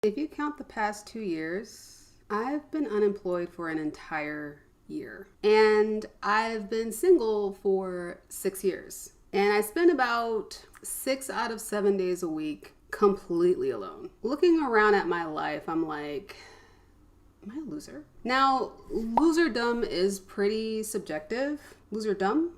If you count the past 2 years, I've been unemployed for an entire year. And I've been single for 6 years. And I spend about 6 out of 7 days a week completely alone. Looking around at my life, I'm like, am I a loser? Now, loserdom is pretty subjective. Loserdom?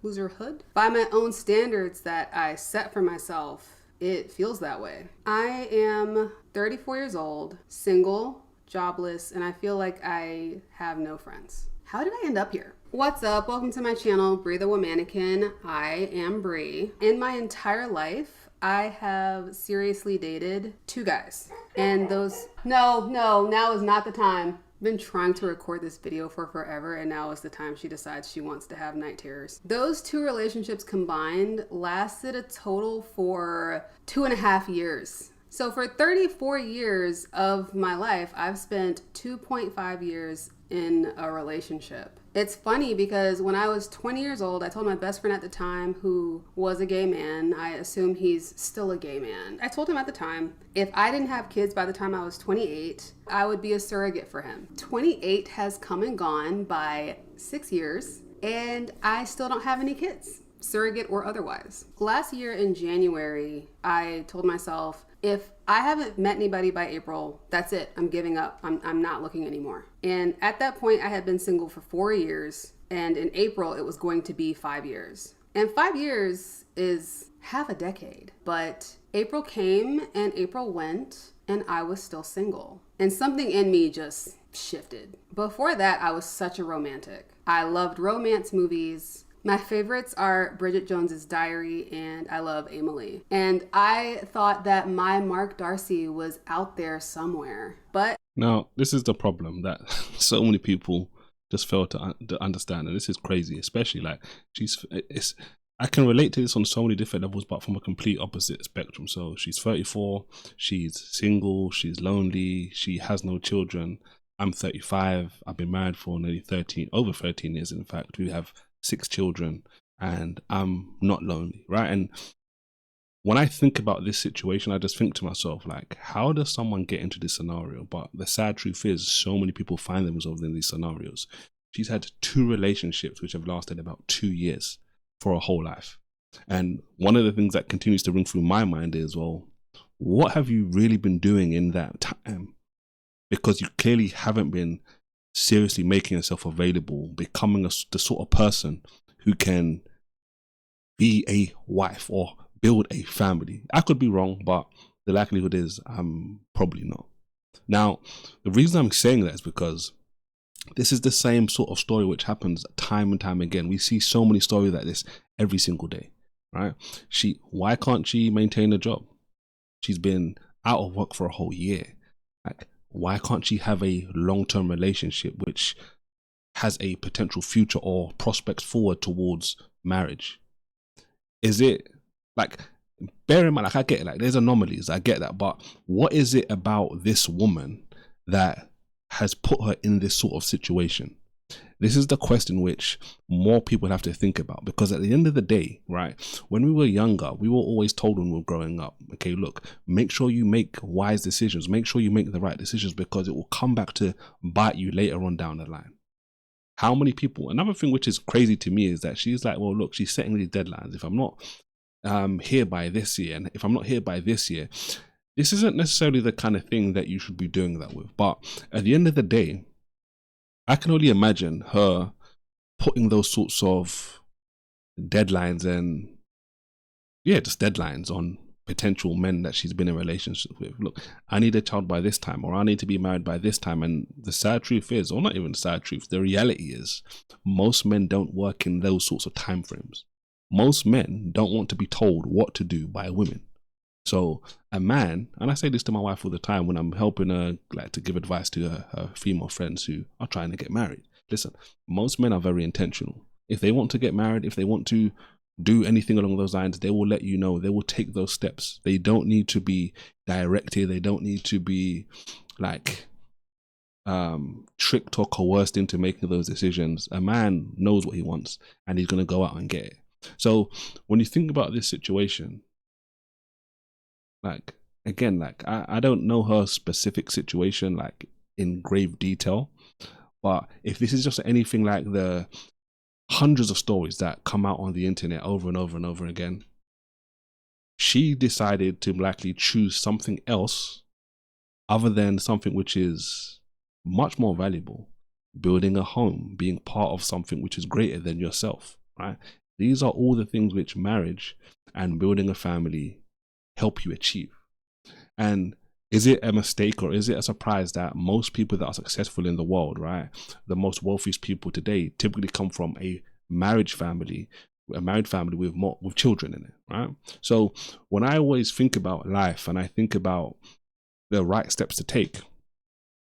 Loserhood? By my own standards that I set for myself, it feels that way. I am 34 years old, single, jobless, and I feel like I have no friends. How did I end up here? What's up? Welcome to my channel, Bree the Womannequin. I am Bree. In my entire life, I have seriously dated 2 guys. And those, no, now is not the time. I've been trying to record this video for forever, and now is the time she decides she wants to have night terrors. Those 2 relationships combined lasted a total for 2.5 years. So for 34 years of my life, I've spent 2.5 years in a relationship. It's funny because when I was 20 years old, I told my best friend at the time, who was a gay man, I assume he's still a gay man. I told him at the time, if I didn't have kids by the time I was 28, I would be a surrogate for him. 28 has come and gone by 6 years, and I still don't have any kids, surrogate or otherwise. Last year in January, I told myself, if I haven't met anybody by April, that's it. I'm giving up. I'm not looking anymore. And at that point, I had been single for 4 years. And in April, it was going to be 5 years. And 5 years is half a decade. But April came and April went, and I was still single. And something in me just shifted. Before that, I was such a romantic. I loved romance movies. My favorites are Bridget Jones's Diary and I Love Emily. And I thought that my Mark Darcy was out there somewhere, but... Now, this is the problem that so many people just fail to understand. And this is crazy, especially like I can relate to this on so many different levels, but from a complete opposite spectrum. So she's 34, she's single, she's lonely, she has no children. I'm 35, I've been married for nearly over 13 years. In fact, we have 6 children, and I'm not lonely, right? And when I think about this situation, I just think to myself, like, how does someone get into this scenario? But the sad truth is, so many people find themselves in these scenarios. She's had 2 relationships which have lasted about 2 years for her whole life. And one of the things that continues to ring through my mind is, well, what have you really been doing in that time? Because you clearly haven't been seriously making yourself available, becoming the sort of person who can be a wife or build a family. I could be wrong, but the likelihood is I'm probably not. Now, the reason I'm saying that is because this is the same sort of story which happens time and time again. We see so many stories like this every single day, right? Why can't she maintain a job? She's been out of work for a whole year. Like, why can't she have a long-term relationship which has a potential future or prospects forward towards marriage? Is it like, bear in mind, like, I get it, like there's anomalies, I get that, but what is it about this woman that has put her in this sort of situation? This is the question which more people have to think about, because at the end of the day, right, when we were younger, we were always told when we were growing up, okay, look, make sure you make wise decisions, make sure you make the right decisions, because it will come back to bite you later on down the line. How many people, another thing which is crazy to me is that she's like, well, look, she's setting these deadlines. If I'm not here by this year, and if I'm not here by this year, this isn't necessarily the kind of thing that you should be doing that with. But at the end of the day, I can only imagine her putting those sorts of deadlines and, yeah, just deadlines on potential men that she's been in a relationship with. Look, I need a child by this time, or I need to be married by this time. And the sad truth is, or not even the sad truth, the reality is, most men don't work in those sorts of time frames. Most men don't want to be told what to do by women. So a man, and I say this to my wife all the time when I'm helping her, like, to give advice to her female friends who are trying to get married. Listen, most men are very intentional. If they want to get married, if they want to do anything along those lines, they will let you know. They will take those steps. They don't need to be directed. They don't need to be like tricked or coerced into making those decisions. A man knows what he wants, and he's going to go out and get it. So when you think about this situation, like, again, like I don't know her specific situation like in grave detail, but if this is just anything like the hundreds of stories that come out on the internet over and over and over again, she decided to likely choose something else other than something which is much more valuable, building a home, being part of something which is greater than yourself, right? These are all the things which marriage and building a family help you achieve. And is it a mistake or is it a surprise that most people that are successful in the world, right, the most wealthiest people today typically come from a married family with children in it, right? So when I always think about life and I think about the right steps to take,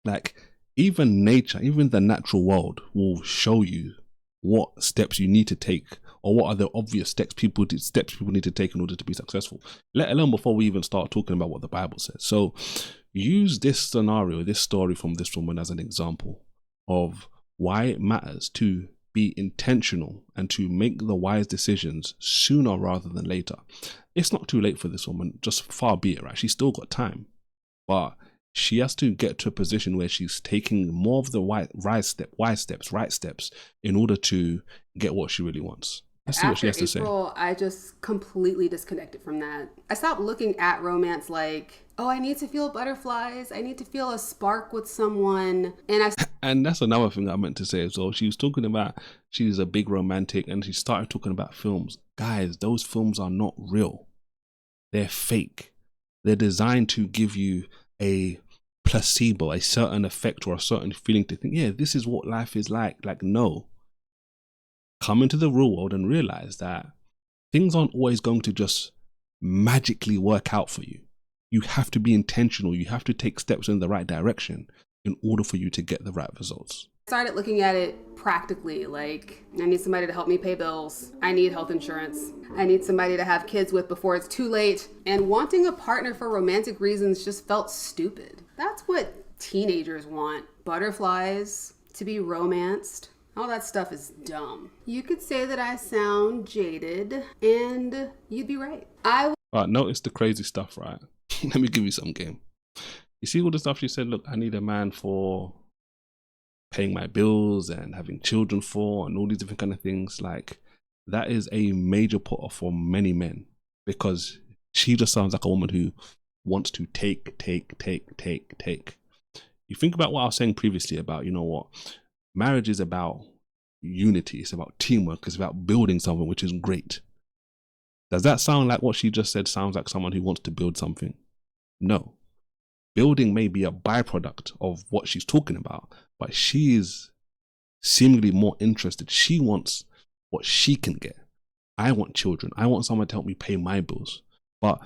like even nature, even the natural world will show you what steps you need to take, or what are the obvious steps people need to take in order to be successful, let alone before we even start talking about what the Bible says. So use this scenario, this story from this woman as an example of why it matters to be intentional and to make the wise decisions sooner rather than later. It's not too late for this woman, just far be it, right? She's still got time, but she has to get to a position where she's taking more of the right steps in order to get what she really wants. Let's see what she has to say. After April, I just completely disconnected from that. I stopped looking at romance like, oh, I need to feel butterflies. I need to feel a spark with someone. And that's another thing I meant to say as well. She was talking about she's a big romantic and she started talking about films. Guys, those films are not real. They're fake. They're designed to give you a placebo, a certain effect or a certain feeling to think, yeah, this is what life is like. Like, no. Come into the real world and realize that things aren't always going to just magically work out for you. You have to be intentional. You have to take steps in the right direction in order for you to get the right results. I started looking at it practically, like I need somebody to help me pay bills. I need health insurance. I need somebody to have kids with before it's too late. And wanting a partner for romantic reasons just felt stupid. That's what teenagers want. Butterflies, to be romanced. All that stuff is dumb. You could say that I sound jaded, and you'd be right. Notice the crazy stuff, right? Let me give you some game. You see all the stuff she said, look, I need a man for paying my bills and having children for, and all these different kind of things. Like, that is a major put off for many men, because she just sounds like a woman who wants to take. You think about what I was saying previously about, you know what? Marriage is about unity. It's about teamwork. It's about building something, which is great. Does that sound like what she just said sounds like someone who wants to build something? No. Building may be a byproduct of what she's talking about, but she is seemingly more interested. She wants what she can get. I want children. I want someone to help me pay my bills. But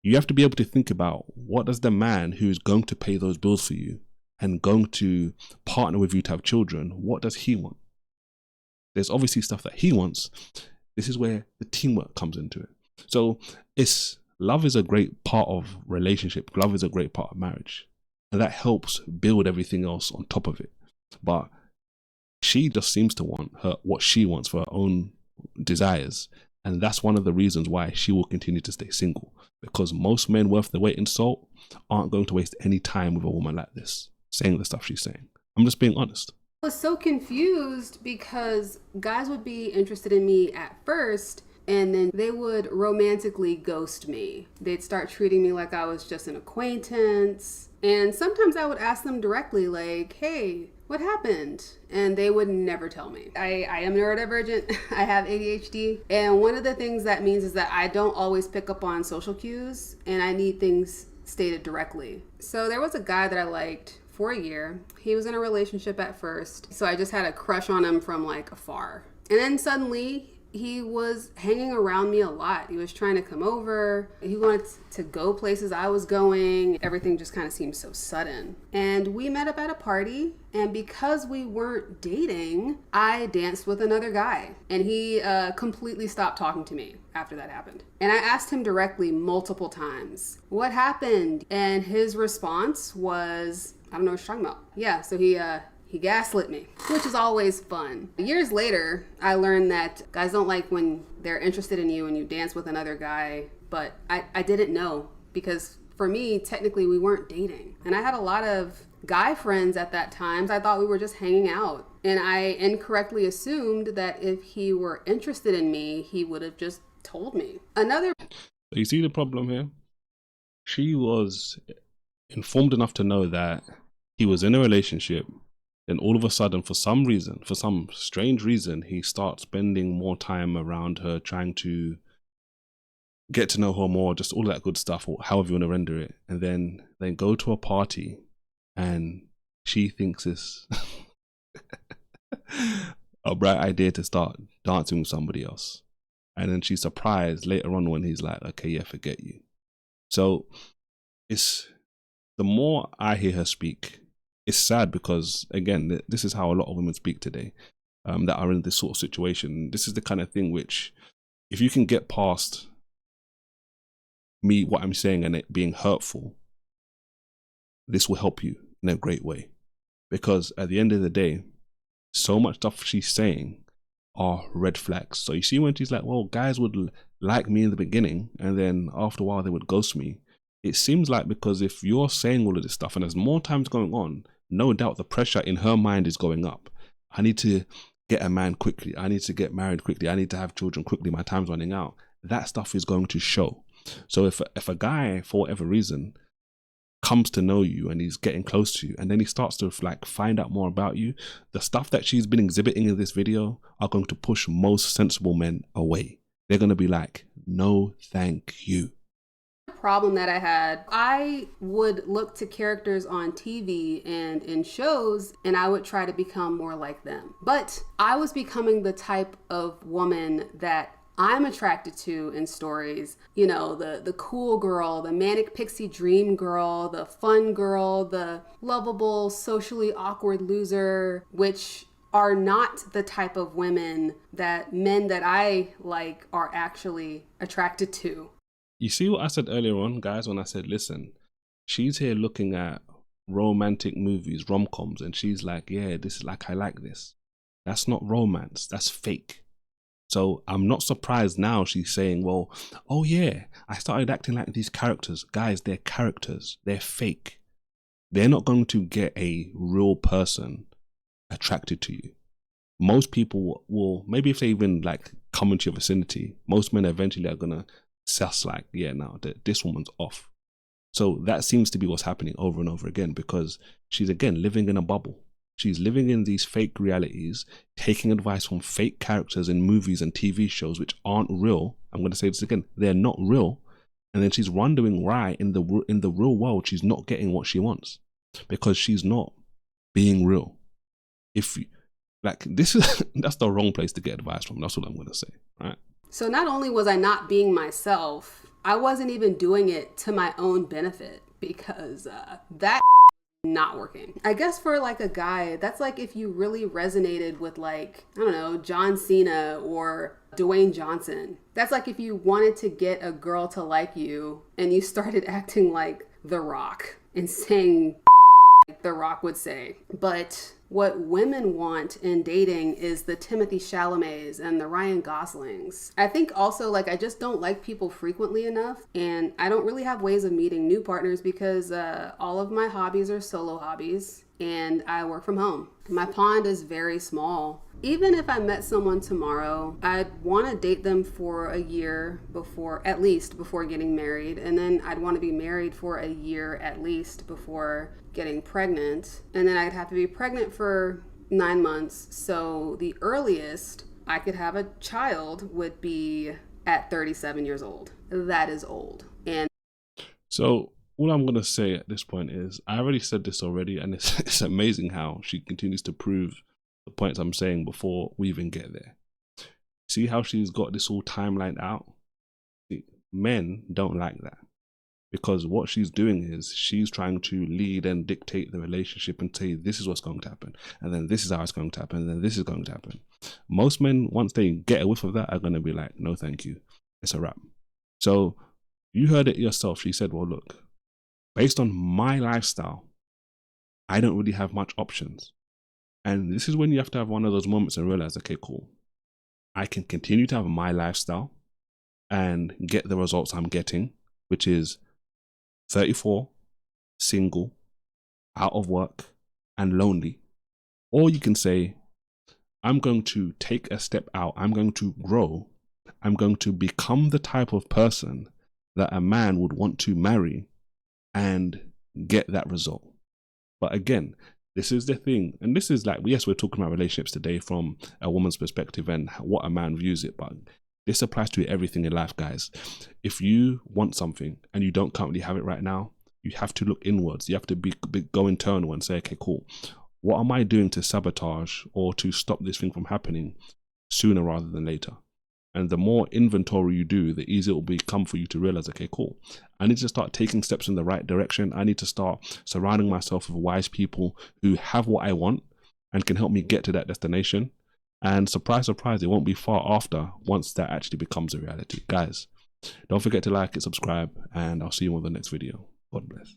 you have to be able to think about, what does the man who is going to pay those bills for you and going to partner with you to have children, what does he want? There's obviously stuff that he wants. This is where the teamwork comes into it. So love is a great part of relationship. Love is a great part of marriage. And that helps build everything else on top of it. But she just seems to want what she wants for her own desires. And that's one of the reasons why she will continue to stay single. Because most men worth their weight in salt aren't going to waste any time with a woman like this, saying the stuff she's saying. I'm just being honest. I was so confused because guys would be interested in me at first, and then they would romantically ghost me. They'd start treating me like I was just an acquaintance. And sometimes I would ask them directly, like, hey, what happened? And they would never tell me. I am neurodivergent. I have ADHD. And one of the things that means is that I don't always pick up on social cues, and I need things stated directly. So there was a guy that I liked for a year. He was in a relationship at first, so I just had a crush on him from like afar. And then suddenly he was hanging around me a lot. He was trying to come over. He wanted to go places I was going. Everything just kind of seemed so sudden. And we met up at a party, and because we weren't dating, I danced with another guy. And he completely stopped talking to me after that happened. And I asked him directly multiple times, what happened? And his response was, I don't know what you're talking about. Yeah, so he gaslit me, which is always fun. Years later, I learned that guys don't like when they're interested in you and you dance with another guy, but I didn't know, because for me, technically we weren't dating. And I had a lot of guy friends at that time. I thought we were just hanging out. And I incorrectly assumed that if he were interested in me, he would have just told me. You see the problem here? She was informed enough to know that he was in a relationship. Then all of a sudden, for some reason, for some strange reason, he starts spending more time around her, trying to get to know her more, just all that good stuff, or however you want to render it. And then they go to a party and she thinks it's a bright idea to start dancing with somebody else. And then she's surprised later on when he's like, okay, yeah, forget you. So it's, the more I hear her speak, it's sad because, again, this is how a lot of women speak today, that are in this sort of situation. This is the kind of thing which, if you can get past me, what I'm saying, and it being hurtful, this will help you in a great way. Because at the end of the day, so much stuff she's saying are red flags. So you see when she's like, well, guys would like me in the beginning, and then after a while they would ghost me. It seems like, because if you're saying all of this stuff and there's more times going on, no doubt the pressure in her mind is going up. I need to get a man quickly. I need to get married quickly. I need to have children quickly. My time's running out. That stuff is going to show. So if a guy, for whatever reason, comes to know you and he's getting close to you, and then he starts to like find out more about you, the stuff that she's been exhibiting in this video are going to push most sensible men away. They're going to be like, no, thank you. Problem that I had, I would look to characters on TV and in shows, and I would try to become more like them. But I was becoming the type of woman that I'm attracted to in stories. You know, the cool girl, the manic pixie dream girl, the fun girl, the lovable, socially awkward loser, which are not the type of women that men that I like are actually attracted to. You see what I said earlier on, guys, when I said, listen, she's here looking at romantic movies, rom-coms, and she's like, yeah, this is like, I like this. That's not romance. That's fake. So I'm not surprised now she's saying, well, oh yeah, I started acting like these characters. Guys, they're characters. They're fake. They're not going to get a real person attracted to you. Most people will, maybe if they even like come into your vicinity, most men eventually are going to suss like, yeah, no, this woman's off. So that seems to be what's happening over and over again, because she's, again, living in a bubble. She's living in these fake realities, taking advice from fake characters in movies and TV shows which aren't real. I'm going to say this again, they're not real. And then she's wondering why in the real world she's not getting what she wants, because she's not being real. If like, this is that's the wrong place to get advice from. That's what I'm going to say, right? So not only was I not being myself, I wasn't even doing it to my own benefit, because that not working. I guess for like a guy, that's like if you really resonated with, like, I don't know, John Cena or Dwayne Johnson. That's like if you wanted to get a girl to like you and you started acting like The Rock and saying like The Rock would say. But what women want in dating is the Timothée Chalamets and the Ryan Goslings. I think also, like, I just don't like people frequently enough, and I don't really have ways of meeting new partners because all of my hobbies are solo hobbies, and I work from home. My pond is very small. Even if I met someone tomorrow, I'd want to date them for a year at least before getting married. And then I'd want to be married for a year at least before getting pregnant. And then I'd have to be pregnant for 9 months. So the earliest I could have a child would be at 37 years old. That is old. And so all I'm going to say at this point is, I already said this already, and it's amazing how she continues to prove the points I'm saying before we even get there. See how she's got this all timeline out? See, men don't like that, because what she's doing is she's trying to lead and dictate the relationship and say, this is what's going to happen, and then this is how it's going to happen, and then this is going to happen. Most men, once they get a whiff of that, are going to be like, no thank you, it's a wrap. So you heard it yourself. She said, well, look, based on my lifestyle, I don't really have much options. And this is when you have to have one of those moments and realize, okay, cool, I can continue to have my lifestyle and get the results I'm getting, which is 34, single, out of work, and lonely. Or you can say, I'm going to take a step out. I'm going to grow. I'm going to become the type of person that a man would want to marry and get that result. But again, this is the thing. And this is like, yes, we're talking about relationships today from a woman's perspective and what a man views it. But this applies to everything in life, guys. If you want something and you don't currently have it right now, you have to look inwards. You have to go internal and say, okay, cool. What am I doing to sabotage or to stop this thing from happening sooner rather than later? And the more inventory you do, the easier it will become for you to realize, okay, cool, I need to start taking steps in the right direction. I need to start surrounding myself with wise people who have what I want and can help me get to that destination. And surprise, surprise, it won't be far after once that actually becomes a reality. Guys, don't forget to like and subscribe, and I'll see you on the next video. God bless.